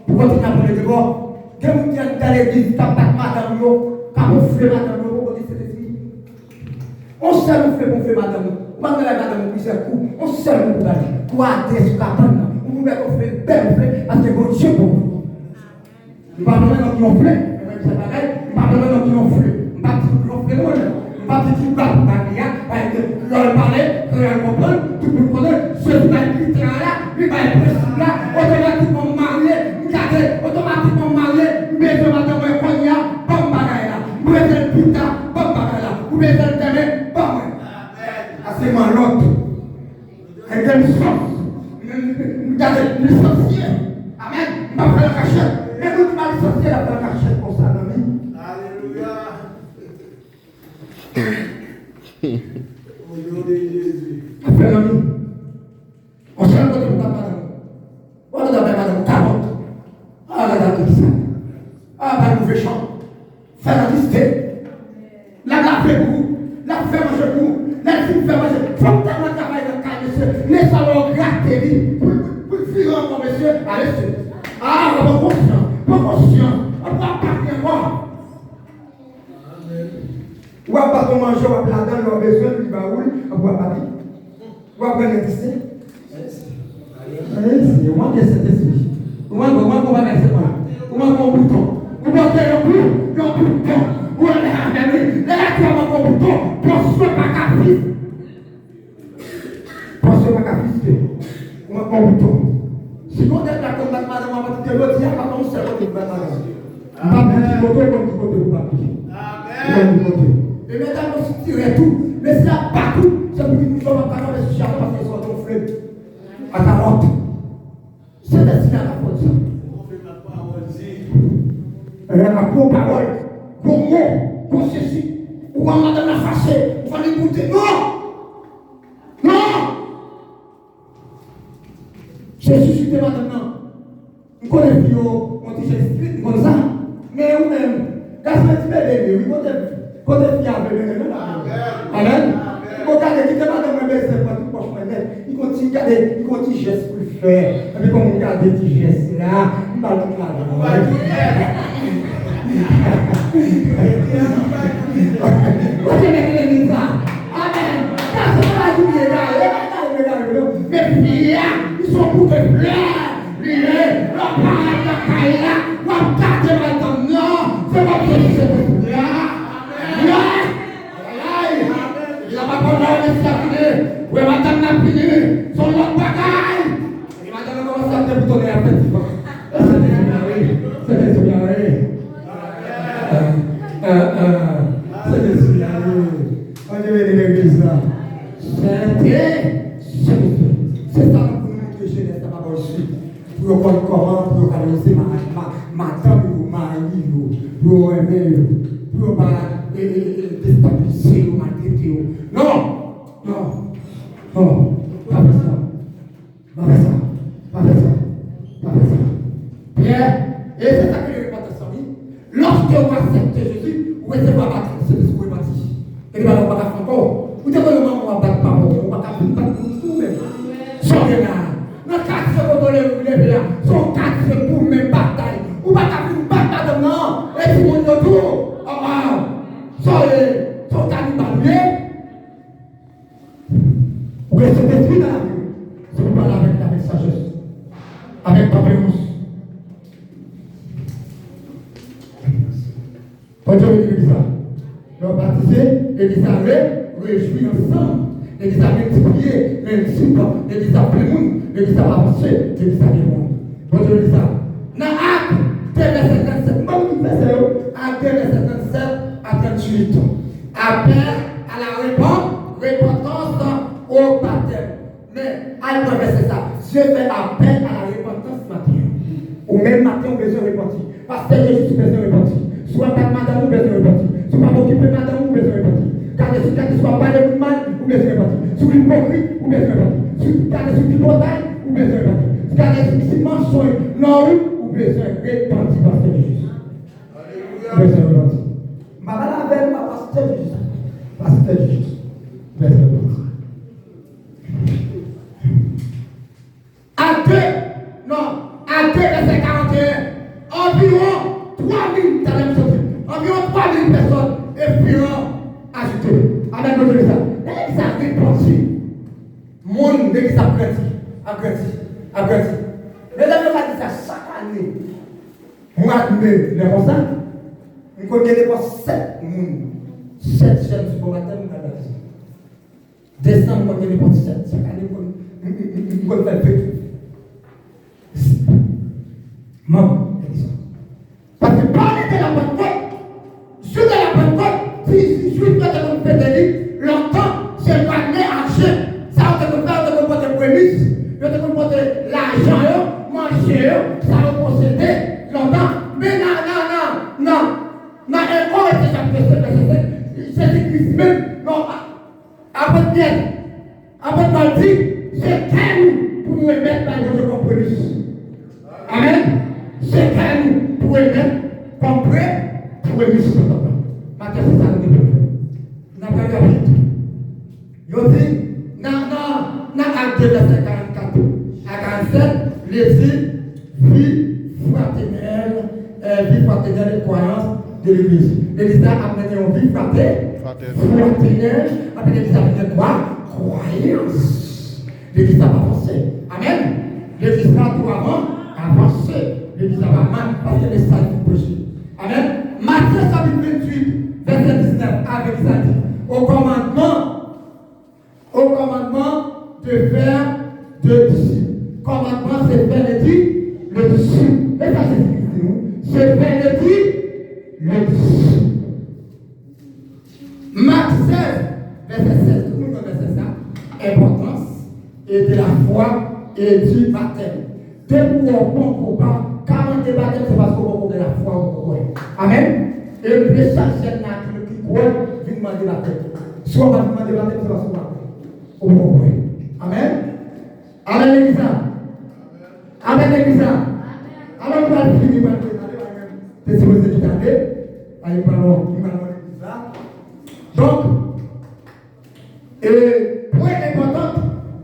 Pour continuer à brûler des bords. Quand vous êtes dans l'église, vous n'avez pas de madame, vous camouflez madame, vous connaissez les filles. On sait vous fait gonfler madame. Vous ne pouvez pas madame plusieurs coups. On sait vous faire. Quoi, des sous la bonne. Vous pouvez gonfler, belle, parce que bon Dieu pour vous. Nous ne parlons pas de gonfler. Nous ne parlons pas de gonfler. Nous ne parlons pas de gonfler. Nous ne parlons pas de gonfler. Nous ne parlons pas de tout le monde connaît. Ce qui va être là, il va être précis là, automatiquement marié. Automatiquement marié. Mais je m'attends à un cognac, bon bagaille là. Vous mettez le putain, bon bagaille là. Vous mettez le télé, bon bagaille. C'est mon l'autre. Elle donne sens. Nous gardons licencié. Amen. Nous ne pouvons pas faire la cachette. Mais nous ne pouvons pas licencier la cachette pour ça, ami. Alléluia. Au nom de Jésus. Après l'ami, on se rend compte de madame. On a d'abord madame 40. Ah, la dame qui ça. Ah, bah, nous féchons. Faire la liste. La fait pour vous. La fait manger pour vous. La fait manger. Faut tellement travailler dans le cas, monsieur. Les salons grattés. Pour le finir encore, monsieur. Allez, monsieur. Ah, on va conscient. Pas conscient. On va pas bien voir. Ou à pas qu'on mange, on va planter leur besoin, puis baoul, on va pas dire. Ou à prendre le destin. Allez, on manque de cet esprit. On va mettre ça là. On va un bouton. On va faire un bouton. Ou on est à la main. Là, tu vas un bouton. Pour ce pas qu'à fils. Pour ce pas qu'à fils. On va un bouton. Si on est là comme madame, on va dire l'autre, il y a pas comme ça, on va dire madame. Amen. Et maintenant, on se tire tout. Mais ça, partout, ça veut dire que nous sommes en train de se charger parce qu'ils sont gonflés. À 40. C'est destiné à la faute, ça. À gros parole, gros mots, gros ceci. Ou à madame la fâchée, on va l'écouter. Non! Non! J'ai suscité maintenant. On connaît plus, on dit j'ai comme ça. Mais vous-même, quand vous êtes bébé, vous connaissez fiable. Amen. Vous regardez qui te va dans le baiser pour tout proche. regarder, il compte geste pour le faire. Et puis, quand on regarde des gestes là, on va tout là. Mais puis, ils sont pour te plaire. Leur parole, la caille là, leur carte maintenant. Non, c'est pas pour te plaire. Il n'a pas condamné le serpent. Oui, madame n'a fini. Son autre bagaille. Et madame a commencé à te boutonner à petit peu. C'était bien, oui. C'était bien, oui. On devait dire l'église là. C'est ça pour nous montrer jeunesse, ça va pas aussi. Pour voir comment, pour annoncer ma tante, pour marier, pour aimer, pour pas déstabiliser ou maltraiter. Non! Non! Non! Pas faire ça! Pas faire ça! Pas faire ça! Pas faire ça! Pierre, et c'est ça que je répète à Samy. Lorsque vous acceptez Jésus, vous ne pouvez pas battre ce discours bâti. Et vous ne pouvez pas faire encore. Vous devez vraiment vous battre par vous. Vous ne pouvez pas battre pour vous-même. Sortez là! Nos 4 secondes de lever là sont 4 pour mes batailles. Vous ne pouvez pas faire une bataille maintenant. Et tout le monde autour. Oh wow! Soyez cannibalisés. Vous restez détruits dans la vie. Si vous parlez avec sagesse, avec tempérance. Quand Dieu dit l'église, leur baptiser, l'église avait réjoui ensemble. L'église a multiplié, l'église a plein de monde, l'église a avancé, l'église a des monde. Quand Dieu dit ça, dans Actes, verset 57, même verset, Actes verset 57 à 38. Appel à la repentance au baptême. Mais, allez voir verset ça. Je fais appel à la repentance matin. Ou même matin, on besoin de repentir. Parce que Jésus, besoin de repentir. Soit pas madame, ou besoin de repentir. Soit pas occupé madame, ou besoin de repentir. Quand tu sois pas de mal, ou besoin de repentir. Sous l'hypocrite, ou besoin de repentir. Quand tu es sous portail, ou besoin de repentir. Quand tu es mensonge, non, ou besoin de repentir parce que Jésus. Besoin de repentir. Ma la veille, ma pasteur Jésus. Pasteur Jésus. Besoin de repentir. À 2 verset 41, environ 3000, environ 3000 personnes et furent ajoutées. Amen, nous disons ça. L'église a répandu. Mon l'église a grandi. Les amis ont dit ça chaque année. On a admis les constats. On connaît pas 7 jeunes du bon matin, on a dit. Décembre, on connaît pas 7. Chaque année, on connaît faire petit. Maman, parce que parler de la Pentecôte, sur de la Pentecôte, si je suis pas de mon pédélique, longtemps, c'est pas né en chien. Ça, on te faire de comporter prémices, on te comporter l'argent, manger, ça va posséder longtemps. Mais non, encore, c'est Jésus-Christ même, non, après bien, après parti, c'est qu'elle pour nous mettre dans notre compromis. Amen. C'est qu'à nous pour aimer, comprendre, pour aimer ce que nous. Maintenant, c'est ça que nous devons faire. Nous n'avons pas regardé tout. Nous dit, dans Actes 2, verset 44 à 47, l'église, vie fraternelle et croyance de l'église. L'église a amené une vie fraternelle, après l'église a amené quoi? Croyance. L'église a avancé. Amen. L'église a tout avant. Avancer, l'église va mal parce que les saints sont péchés. Amen. Matthieu chapitre 28, verset 19, avec ça dit, au commandement de faire de disciples. Commandement, c'est faire le disciple. Et ça, c'est faire le disciple. Marc 16, verset 16, tout le monde connaît ça. Importance et de la foi et du baptême. Depuis qu'on bon combat, 40 baptêmes, c'est parce qu'on a la foi au croit. Amen. Et le chaque chaîne qui croit, vient demander la tête. Soit on va demander la tête, c'est parce qu'on va croire. Amen. Amen l'église. Amen l'église. Amen pour aller finir par le c'est si vous êtes tout à fait. Allez, parlons l'église là. Donc, et point important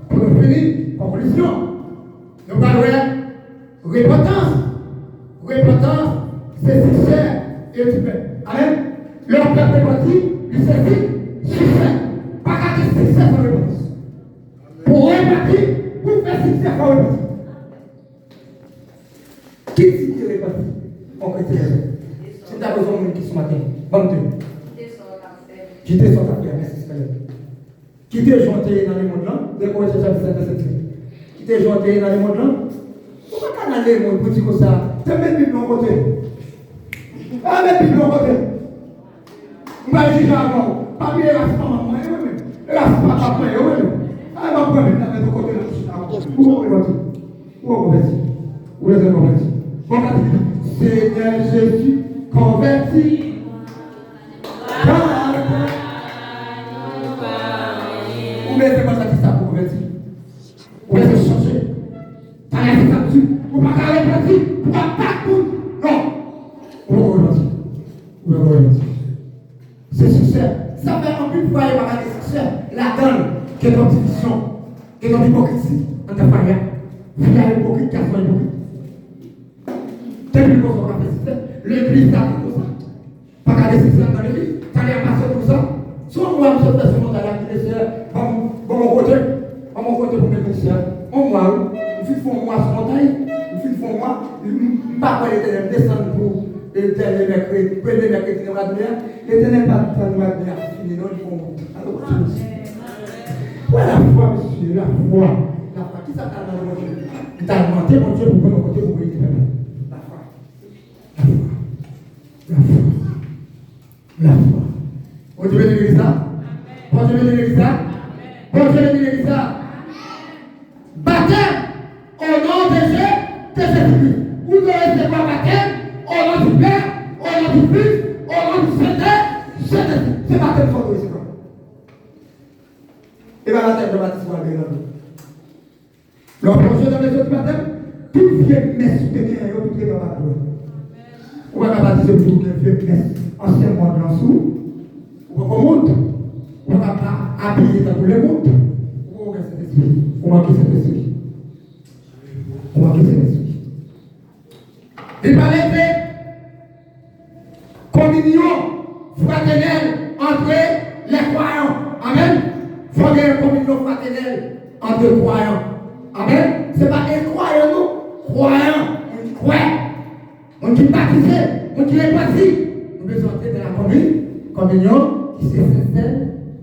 pour finir, comme vous vision. Nous parlons repentance, c'est sincère et tu fais. Amen. Leur peuple est parti, il saisit, succès. Pas qu'à dire succès sans repentance. Pour repartir, pour faire succès sans repentance. Qui dit qu'il est reparti? On peut dire. Si tu as besoin d'une question matin, bonne nuit. Quittez son affaire, merci Seigneur. Quittez chanter dans le monde là, dès qu'on est chapitre 5 de cette vie. Quittez chanter dans le monde là. Pourquoi tu as allé, mon petit comme ça? Tu mets Bible en côté. Ah, mets Bible en côté. Je vais juger avant. Pas bien, la femme à moi, moi-même. La femme à moi, moi-même. Ah, ma première, tu as mis de côté là. Où est-ce que où est-ce que converti? Seigneur Jésus, converti. Où est-ce que ça pour convertir? Où est-ce que changer? Tu as fait ça dessus. Ou pas qu'à repartir. Ou pas tout. Non. Où est-ce que repartir? Où est-ce que repartir? C'est succès. Ça fait en plus de fois, il va y avoir des succès. La donne, qui est dans division, qui est dans l'hypocrisie, en ta famille. Il y a hypocrite, qui a son hypocrite. Depuis qu'on s'en fait succès, l'église a fait ça. Pas qu'à des succès dans l'église. Tu as l'air passé pour ça. Soit moi, je fais ce monde à la vie, bon, mon côté pour mes chrétiens. Moi, il faut moi sur montagne, il faut moi, je ne vais pas l'éternel descendre pour l'éternel mercredi, pour le mercredi dans la lumière. L'éternel va nous la lumière, fini, non, il faut monter. Alors, ouais, la foi, monsieur, la foi. La foi, qui ça t'a demandé? Il t'a demandé, mon Dieu, pour mon côté, pour vous aider. La foi. La foi. On Dieu bénit l'église là. On Dieu bénit l'église là. On Dieu bénit l'église là. Baptême au nom de Jésus. Vous devez recevoir baptême au nom du Père, au nom du Fils, au nom du Saint-Esprit. C'est baptême sur c'est quoi? Et bien la terre de baptême va bien dans nous. Le projet dans les autres baptêmes, tout vieille messe soutenue, tout est dans la gloire. On va baptiser pour une vieille messe anciennement blanc sous. On monte, on va pas habiller dans le monde. On va cet esprit. On va quitter cet esprit. On va quitter cet esprit. Il parlait de communion fraternelle entre les croyants. Amen. Il faut qu'il y ait une communion fraternelle entre les croyants. Amen. Ce n'est pas un croyant, nous. Croyant. On croit. On qui baptisé. On qui est parti. Nous devons entrer dans la communion. C'est sincère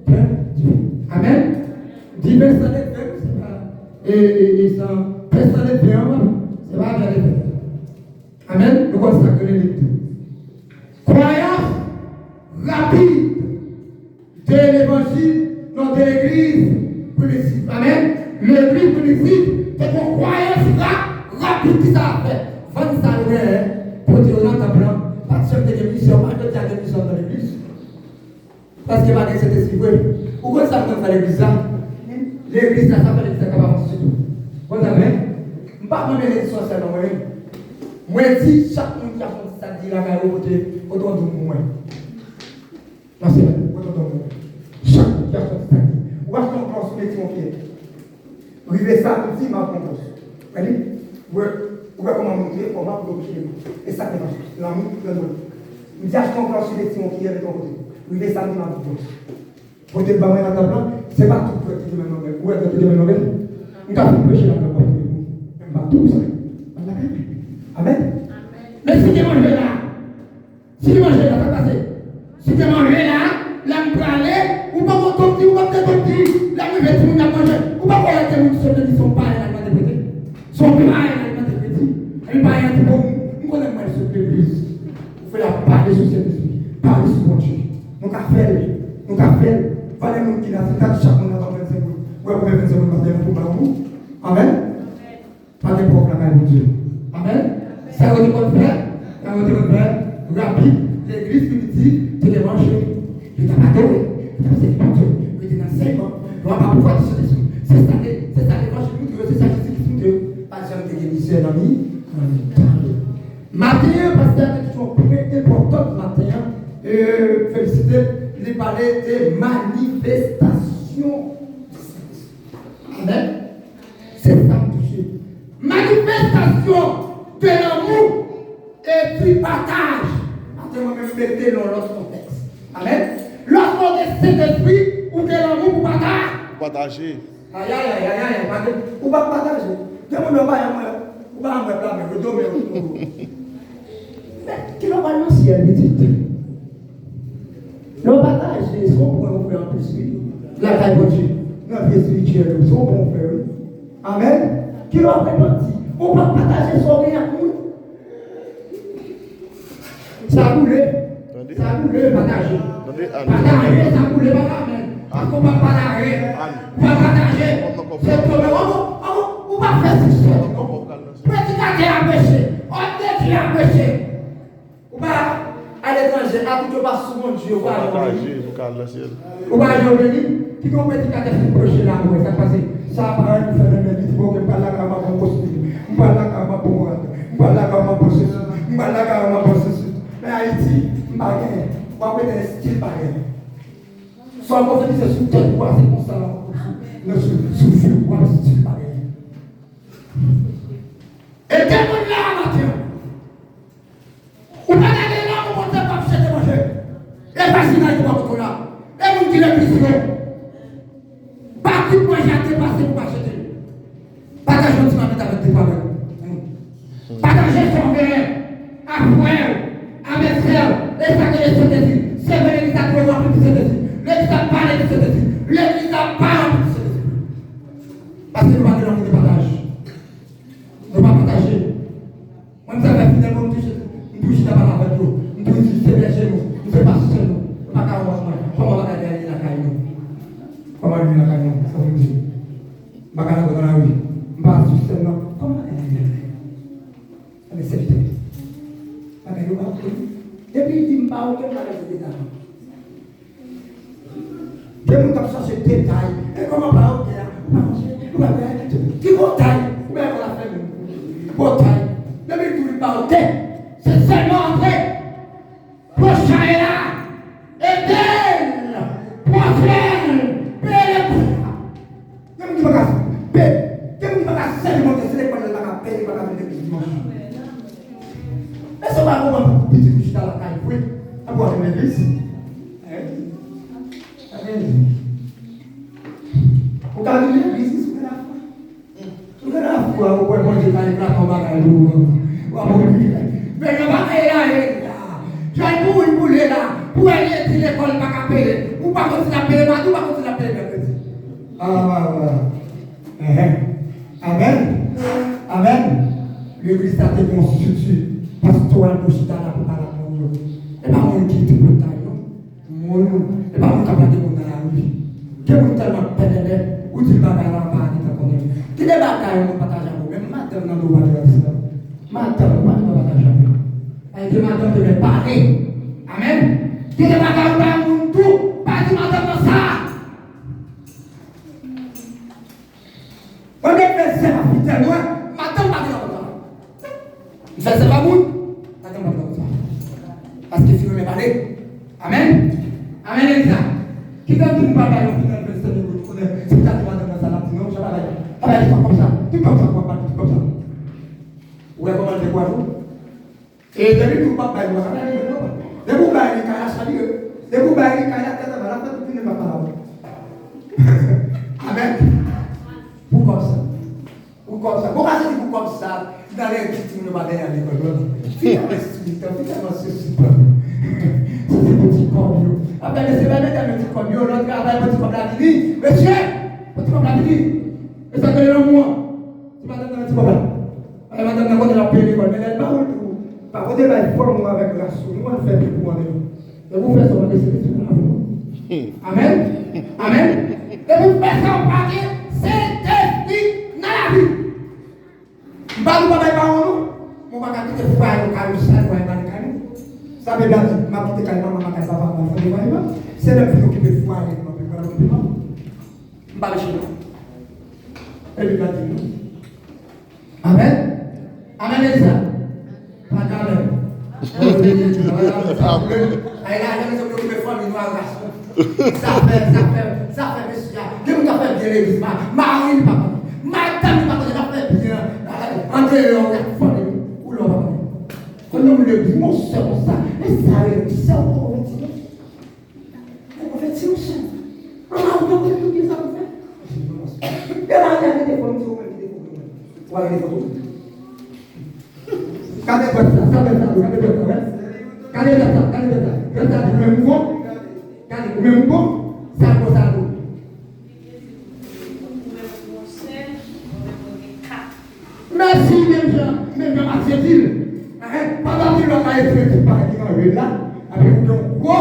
de Dieu. Amen. Dis personne de Dieu, c'est pas. Et sans personne de Dieu, c'est pas la vérité. Amen. Nous consacrons les deux. Croyance rapide de l'évangile dans l'église primitive. Amen. L'église primitive, c'est une croyance rapide qui ça fait. 20 années pour dire dans ta plan, pas de chef de l'église, pas de chef de l'église dans l'église. Parce que malgré cet esprit, pourquoi ça peut faire l'église là? L'église là, ça fait l'église là capable de tout. Vous savez? Je ne vais pas mener l'église sociale dans moi. Moi, je dis, chaque monde qui a fait ça, dit la caille au côté, autour de moi. Non, c'est vrai, autour de moi. Chaque monde qui a fait ça, dit. Ou est-ce qu'on pense sur les petits pieds? River ça, tout petit, ma compose. Vous voyez? Ou comment monter, comment bloquer. Et ça, c'est l'amour, le monde. Je dis, est-ce qu'on pense sur les petits pieds avec ton côté? Oui, mais ça me m'a dit. Pour te battre dans ta plan, ce n'est pas tout pour te demander nouvelle. Où est-ce que tu demandes nouvelle? Nous avons prêché la même chose. Même pas tout ça. Amen. Mais si tu manges là, si tu manges là, ça va passer. Si tu manges là, là, tu peux aller, ou pas ton petit, ou pas ton petit, là, tu vas manger. Ou pas pour aller, tu vas son père, là, il va te péter. Son père, là, il va te péter. Il va y aller, on connaît moins ce l'église. On fait la part des sociétés. Parler sur mon Dieu. Nous avons fait, pas les gens qui n'ont pas chaque monde dans 25 minutes. Ou est-ce que 25 minutes pour vous? Amen. Pas de problème avec Dieu. Amen. Ça veut dire qu'on fait, rapide, l'église primitive, tu es mangé, tu t'as pas donné, tu as fait du Dieu, tu es dans 5 ans, tu vas pas pouvoir te sauter. C'est ça l'évangile, c'est ça qui Dieu. Pas jamais de guérison, ami. Matin, pasteur, c'est toujours très important matin. Féliciter, il parlait des manifestations. Amen. C'est ça. relation de l'amour et du partage. Attends, moi-même, mettez dans l'autre contexte. Amen. Lorsqu'on est Saint-Esprit, ou de l'amour pour partager. Partager. Aïe, aïe, aïe, aïe, ou pas partager. Demande-moi, ou pas me blâmer, je donne. Mais qui va dans le ciel, petit. Le partage, c'est ce qu'on pourrait faire en plus. La taille de Dieu, notre vie spirituelle, c'est ce qu'on peut faire. Amen. Qui va faire partie. On va partager son bien à nous. Ça a boulé. Ça a boulé, partager. Partager, ça a boulé, partager. On va partager. On va partager. C'est comme on va faire ce que c'est. Prédicateur à péché. On dit à péché. On va à l'étranger, à tout le bas sous mon Dieu. On va partager. On va aller qui ont prédicateur qui proche là, ça passe. Ça va faire une vie pour que pas la gamme pour possible. Pas la gamme pour moi. Pas la gamme pour ceci. Pas la gamme pour ceci. Mais Haïti, baguette. On va mettre un style baguette. Soit on fait des sous-têtes, c'est comme ça. Le souffle, on va style baguette. Et quel monde là, Mathieu? On va aller là, on va pas chercher manger. Et pas si là, on va être là. Et vous dites le plus pas tout moi j'ai dépassé pour acheter. Partagez un petit peu avec tes parents. Partagez son bien, à frère, à mes frères, et ça que les Saint-Esprit. C'est vrai, l'Église a trop rempli de Saint-Esprit. L'Église a parlé de Saint-Esprit. L'Église a parlé de Saint-Esprit. Parce que nous ne parlons pas de partage. Nous ne parlons pas partager. Moi, nous avons finalement nous touchons d'abord la radio. Nous touchons c'est bien chez nous. Nous faisons pas chez nous. Nous ne parlons pas de moi. Comment on va gagner la caille? Comment on va gagner la caille? Ça vous dit. Je ne vais pas dans la rue. Je ne vais pas seulement. Comment on va gagner la caille? Mais c'est vrai. Et puis il dit, je ne vais pas rester dedans. Je ne vais pas chercher des détails. Et comment on va faire? Qui va taille? Où est-ce qu'on a fait? Pour taille. Depuis tout le temps, c'est seulement André. Prochain est là. Et belle. Prochaine. Belle. Je ne dis pas ça. Je ne dis pas ça. Seulement que c'est l'école de la paix. Je ne vais pas faire dimanche. Mais ça va comment pour petit coucher dans la caille. Oui. À boire une église. Vous regardez l'église, vous regardez la foi. Vous regardez la foi, vous pouvez manger dans les plats comme ça. Mais je vais aller là. Je vais bouler là. Pour aller à l'école, pas qu'à payer. Ou pas continuer à payer, ou pas continuer à payer mercredi. Amen. Amen. L'église a été constituée. Pastoral pour chita là pour parler à mon. Et pas mon qui te protège, non? Et pas mon qui a parlé dans la rue. Que vous tellement pédalé, ou tu vas dans la barre de ta connaître. Qui n'est pas carré, on partage avec vous. Même madame, on doit parler avec ça. Madame, on doit partager avec vous. Et que madame devait parler. Amen. Qui n'est pas carré, on doit tout. Pas de madame dans ça. On est fait ça, putain, moi. Madame, pas de la parole. Il fait ça, pas vous. Madame, pas de la parole. Parce qu'il faut me parler. Amen. Amen, Elisa. Qui donne tout le bagage au final, c'est le cas de madame dans la non, je vais aller comme ça. Tu comme ça, tu comme ça. Où est comment je vois vous? Et depuis tout le papa, il va aller. Depuis vous baillez, quand il a sali, depuis vous baillez, quand il a tête à la tête, tu ne vas pas là. Amen. Vous comme ça. Vous comme ça. Pourquoi c'est vous comme ça? Dans les petits, nous ne va pas aller à l'école. Finalement, c'est super. C'est des petits corbeaux. Après, laissez-moi mettre un petit corbeau, l'autre travaille un petit comme la vie. Monsieur, petit comme la vie. Et ça fait un mois. Tu vas donner un petit comme là. Elle va donner un peu de la paix l'école, mais elle va où tout. Par contre, elle va être forme avec la souris. Nous, on fait plus pour nous. Et vous faites ça, on va laisser tout là. Amen. Amen. Et vous faites ça, on va dire, c'est Esprit dans la vie. Je ne vais pas parler par nous. On va garder des fois au carrousel, on va aller dans le carré. Ça veut dire que ma petite caille, maman, ma caille, papa, ma famille, c'est le plus qui peut voir avec moi. Je ne vais pas chez nous. Et lui, il a dit amen. Amen, Elisa. Pas d'amen. Ça fait, monsieur. Je vous ai fait bien l'église. Marie, papa. Madame, papa, je l'ai fait bien. André, on a fait ou l'on va. Quand on le dit, mon soeur, ça, et ça, ça, on fait ça. On a tout ça, on fait. Et là, il y a des photos, voilà les photos. Regardez ça, regardez ça, même bon, ça va. Merci, même Jean, Marcel. Pendant que l'on a été par là, avec un quoi?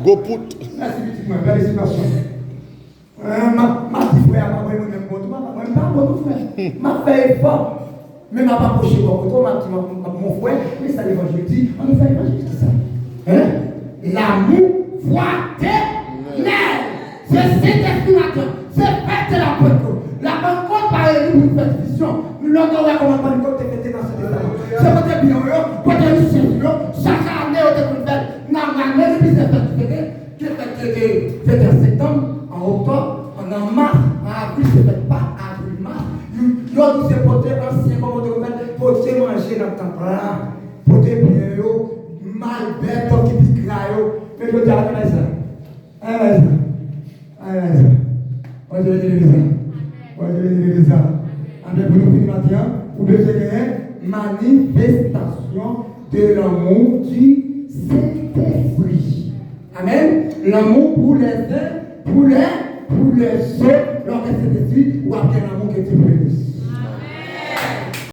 Go put. Merci, moi, belle situation. Ma petite frère, ma même bon, pas bon frère. Ma fait effort, mais ma pas poché bon, mon frère, mais ça l'évangile dit, on nous fait l'évangile ça. L'amour fraternel, c'est cet esprit-là, c'est fait de la rencontre. La rencontre par les livres de vision, nous l'entendons comment on peut fêter dans ce détail. C'est votre bien, votre mission, chaque année, on peut faire, dans l'année, c'est fait en septembre, en octobre, en mars, en avril, c'est fait pas avril, mars. L'autre, c'est porter ancien, comment on peut faire, porter manger dans le temps là, porter bien, mal bête, qui pique là, mais je veux dire, allez ça. On dirait que ça. Avec vous, nous matin, vous devez gagner manifestation de l'amour du Saint-Esprit. Amen. L'amour pour les uns, pour les autres, lorsque c'est Saint-Esprit, ou après l'amour que tu peux.